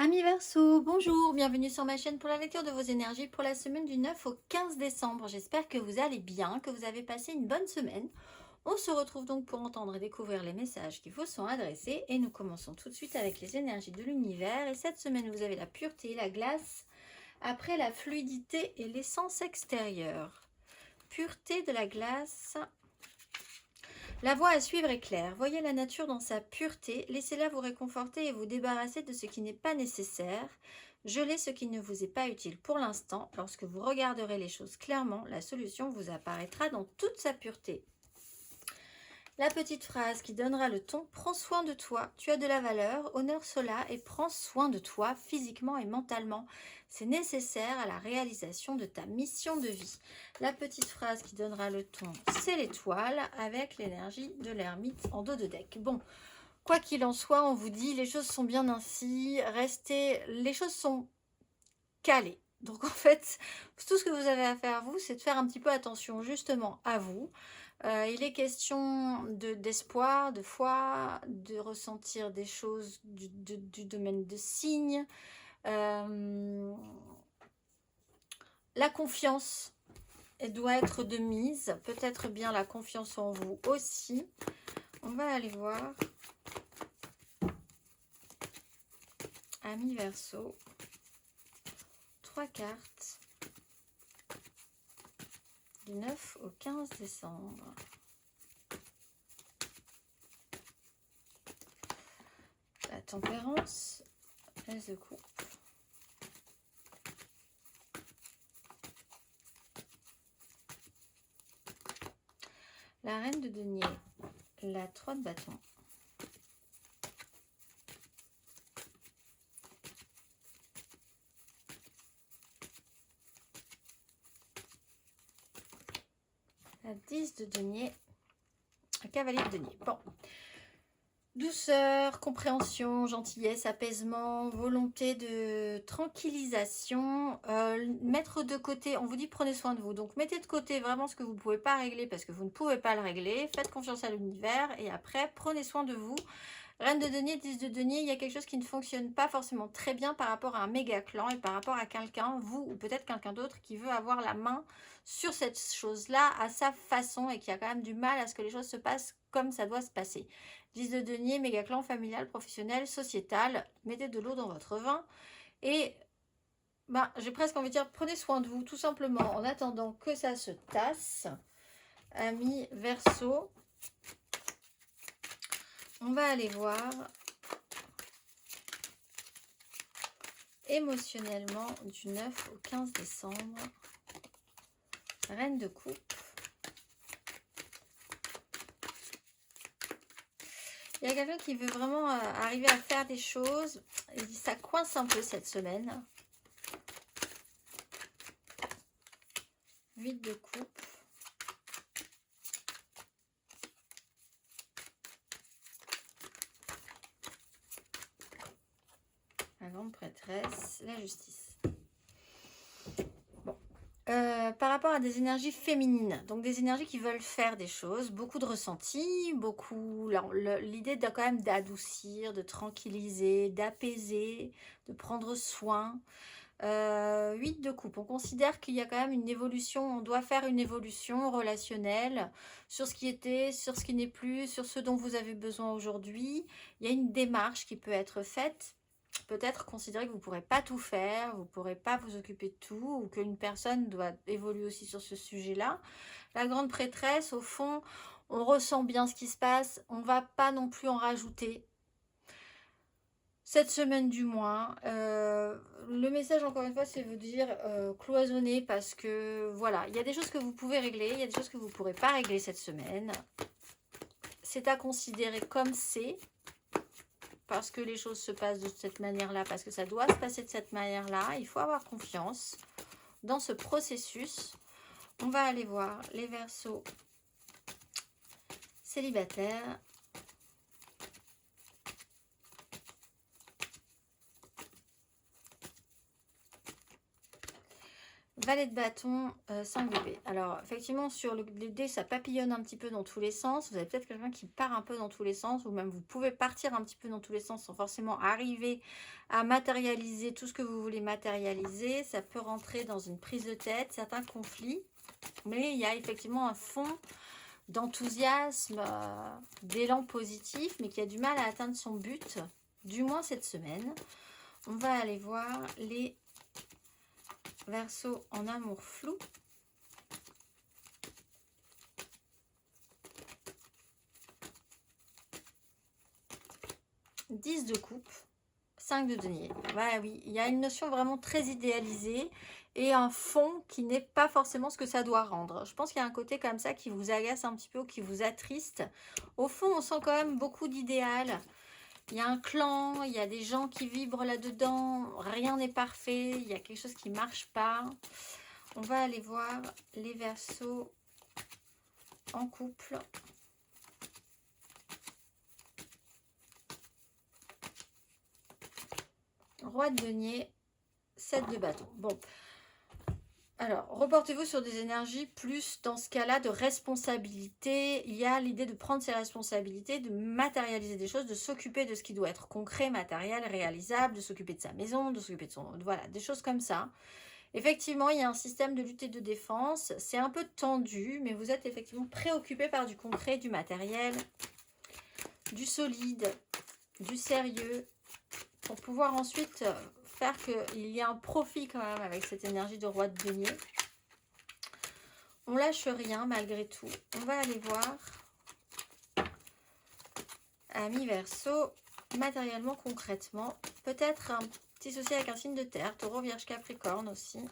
Amis Verseau, bonjour, bienvenue sur ma chaîne pour la lecture de vos énergies pour la semaine du 9 au 15 décembre. J'espère que vous allez bien, que vous avez passé une bonne semaine. On se retrouve donc pour entendre et découvrir les messages qui vous sont adressés et nous commençons tout de suite avec les énergies de l'univers. Et cette semaine, vous avez la pureté, la glace, après la fluidité et l'essence extérieure. Pureté de la glace. La voie à suivre est claire. Voyez la nature dans sa pureté. Laissez-la vous réconforter et vous débarrasser de ce qui n'est pas nécessaire. Gelez ce qui ne vous est pas utile pour l'instant. Lorsque vous regarderez les choses clairement, la solution vous apparaîtra dans toute sa pureté. La petite phrase qui donnera le ton: prends soin de toi, tu as de la valeur, honore cela et prends soin de toi physiquement et mentalement. C'est nécessaire à la réalisation de ta mission de vie. La petite phrase qui donnera le ton, c'est l'étoile avec l'énergie de l'ermite en dos de deck. Bon, quoi qu'il en soit, on vous dit les choses sont bien ainsi, restez, les choses sont calées. Donc en fait, tout ce que vous avez à faire, vous, c'est de faire un petit peu attention justement à vous. Il est question d'espoir, de foi, de ressentir des choses du domaine de signes. La confiance, elle doit être de mise. Peut-être bien la confiance en vous aussi. On va aller voir. Amis Verseau. 3 cartes. Du 9 au 15 décembre. La tempérance, elle se coupe. La reine de denier, la 3 de bâton. La 10 de denier, un cavalier de denier. Bon. Douceur, compréhension, gentillesse, apaisement, volonté de tranquillisation, mettre de côté, on vous dit prenez soin de vous, donc mettez de côté vraiment ce que vous ne pouvez pas régler parce que vous ne pouvez pas le régler, faites confiance à l'univers et après prenez soin de vous. Reine de denier, 10 de denier, il y a quelque chose qui ne fonctionne pas forcément très bien par rapport à un méga clan et par rapport à quelqu'un, vous ou peut-être quelqu'un d'autre qui veut avoir la main sur cette chose-là à sa façon et qui a quand même du mal à ce que les choses se passent comme ça doit se passer. 10 de denier, méga clan, familial, professionnel, sociétal, mettez de l'eau dans votre vin et j'ai presque envie de dire prenez soin de vous tout simplement en attendant que ça se tasse. Amis Verseau. On va aller voir émotionnellement du 9 au 15 décembre. Reine de coupe. Il y a quelqu'un qui veut vraiment arriver à faire des choses. Et ça coince un peu cette semaine. 8 de coupe. La grande prêtresse, la justice. Bon. Par rapport à des énergies féminines, donc des énergies qui veulent faire des choses, beaucoup de ressentis, beaucoup l'idée quand même d'adoucir, de tranquilliser, d'apaiser, de prendre soin. 8 de coupe, on considère qu'il y a quand même une évolution, on doit faire une évolution relationnelle sur ce qui était, sur ce qui n'est plus, sur ce dont vous avez besoin aujourd'hui. Il y a une démarche qui peut être faite. Peut-être considérer que vous ne pourrez pas tout faire, vous ne pourrez pas vous occuper de tout, ou qu'une personne doit évoluer aussi sur ce sujet-là. La grande prêtresse, au fond, on ressent bien ce qui se passe, on ne va pas non plus en rajouter. Cette semaine du moins, le message encore une fois c'est vous dire cloisonner parce que voilà, il y a des choses que vous pouvez régler, il y a des choses que vous ne pourrez pas régler cette semaine. C'est à considérer comme c'est, parce que les choses se passent de cette manière-là, parce que ça doit se passer de cette manière-là. Il faut avoir confiance dans ce processus. On va aller voir les Verseaux célibataires. Valet de bâton, 5 d'épée. Alors, effectivement, sur les dés, ça papillonne un petit peu dans tous les sens. Vous avez peut-être quelqu'un qui part un peu dans tous les sens, ou même vous pouvez partir un petit peu dans tous les sens sans forcément arriver à matérialiser tout ce que vous voulez matérialiser. Ça peut rentrer dans une prise de tête, certains conflits. Mais il y a effectivement un fond d'enthousiasme, d'élan positif, mais qui a du mal à atteindre son but, du moins cette semaine. On va aller voir les Verseau en amour flou. « 10 de coupe, 5 de denier. » Ouais, oui, il y a une notion vraiment très idéalisée et un fond qui n'est pas forcément ce que ça doit rendre. Je pense qu'il y a un côté comme ça qui vous agace un petit peu ou qui vous attriste. Au fond, on sent quand même beaucoup d'idéal. Il y a un clan, il y a des gens qui vibrent là-dedans. Rien n'est parfait, il y a quelque chose qui ne marche pas. On va aller voir les Verseaux en couple. Roi de denier, 7 de bâton. Bon, alors, reportez-vous sur des énergies plus, dans ce cas-là, de responsabilité. Il y a l'idée de prendre ses responsabilités, de matérialiser des choses, de s'occuper de ce qui doit être concret, matériel, réalisable, de s'occuper de sa maison, de s'occuper de son... Voilà, des choses comme ça. Effectivement, il y a un système de lutte et de défense. C'est un peu tendu, mais vous êtes effectivement préoccupé par du concret, du matériel, du solide, du sérieux, pour pouvoir ensuite faire qu'il y ait un profit quand même avec cette énergie de roi de denier. On lâche rien malgré tout. On va aller voir Amis Verseau, matériellement, concrètement. Peut-être un petit souci avec un signe de terre, Taureau, Vierge, Capricorne aussi. Un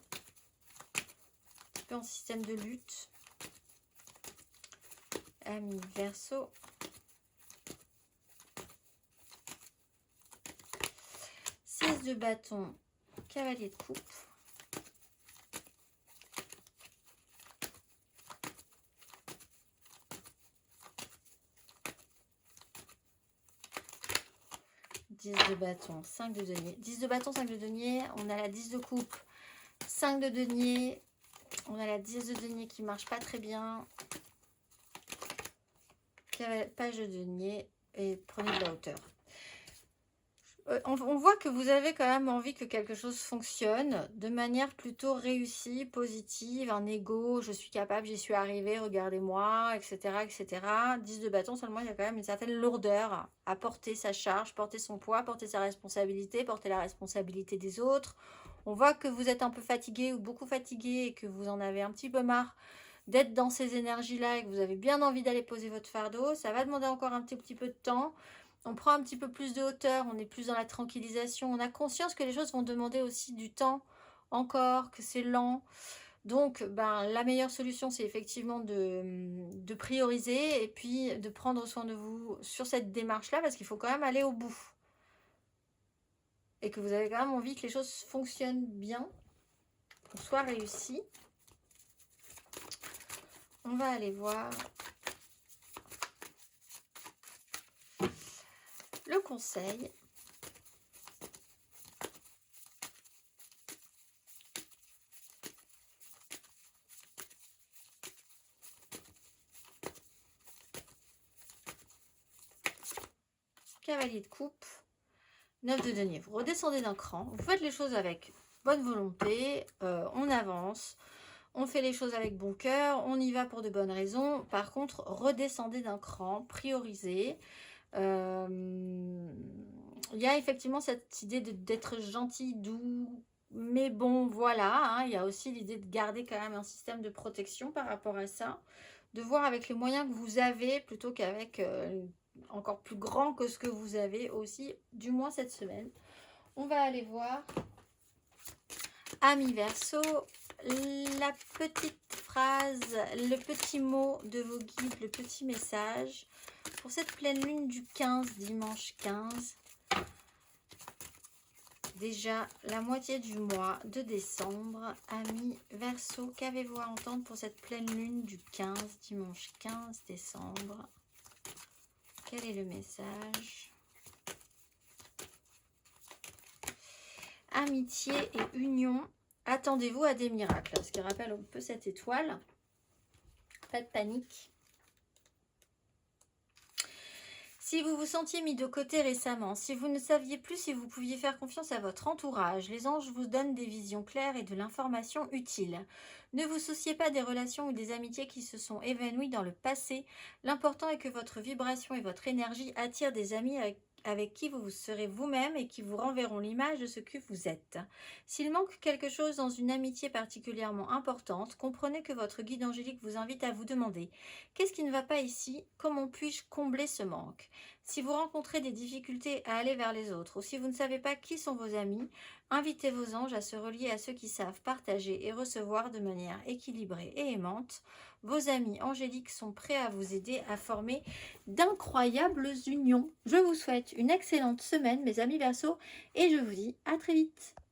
petit peu en système de lutte. Amis Verseau. De bâton, cavalier de coupe. Dix de bâton, 5 de denier. 10 de bâton, 5 de denier. On a la 10 de coupe, 5 de denier. On a la 10 de denier qui marche pas très bien. Page de denier. Et prenez de la hauteur. On voit que vous avez quand même envie que quelque chose fonctionne de manière plutôt réussie, positive, un ego, je suis capable, j'y suis arrivée, regardez-moi, etc., etc. 10 de bâton, seulement il y a quand même une certaine lourdeur à porter sa charge, porter son poids, porter sa responsabilité, porter la responsabilité des autres. On voit que vous êtes un peu fatigué ou beaucoup fatigué et que vous en avez un petit peu marre d'être dans ces énergies-là et que vous avez bien envie d'aller poser votre fardeau. Ça va demander encore un petit peu de temps. On prend un petit peu plus de hauteur, on est plus dans la tranquillisation. On a conscience que les choses vont demander aussi du temps encore, que c'est lent. Donc, la meilleure solution, c'est effectivement de prioriser et puis de prendre soin de vous sur cette démarche-là parce qu'il faut quand même aller au bout. Et que vous avez quand même envie que les choses fonctionnent bien, qu'on soit réussi. On va aller voir le conseil. Cavalier de coupe, 9 de denier. Vous redescendez d'un cran, vous faites les choses avec bonne volonté, on avance, on fait les choses avec bon cœur, on y va pour de bonnes raisons. Par contre, redescendez d'un cran, priorisez. Il y a effectivement cette idée d'être gentil, doux, mais bon, voilà. Il y a aussi l'idée de garder quand même un système de protection par rapport à ça. De voir avec les moyens que vous avez plutôt qu'avec encore plus grand que ce que vous avez aussi, du moins cette semaine. On va aller voir Amis Verseau, la petite phrase, le petit mot de vos guides, le petit message pour cette pleine lune du 15, dimanche 15. Déjà la moitié du mois de décembre. Amis Verseau, qu'avez-vous à entendre pour cette pleine lune du 15, dimanche 15 décembre? Quel est le message? Amitié et union. attendez-vous à des miracles. Ce qui rappelle un peu cette étoile. Pas de panique. Si vous vous sentiez mis de côté récemment, si vous ne saviez plus si vous pouviez faire confiance à votre entourage, les anges vous donnent des visions claires et de l'information utile. Ne vous souciez pas des relations ou des amitiés qui se sont évanouies dans le passé. L'important est que votre vibration et votre énergie attirent des amis avec qui vous serez vous-même et qui vous renverront l'image de ce que vous êtes. S'il manque quelque chose dans une amitié particulièrement importante, comprenez que votre guide angélique vous invite à vous demander: qu'est-ce qui ne va pas ici? Comment puis-je combler ce manque? Si vous rencontrez des difficultés à aller vers les autres ou si vous ne savez pas qui sont vos amis, invitez vos anges à se relier à ceux qui savent partager et recevoir de manière équilibrée et aimante. Vos amis angéliques sont prêts à vous aider à former d'incroyables unions. Je vous souhaite une excellente semaine, mes amis Verseaux, et je vous dis à très vite.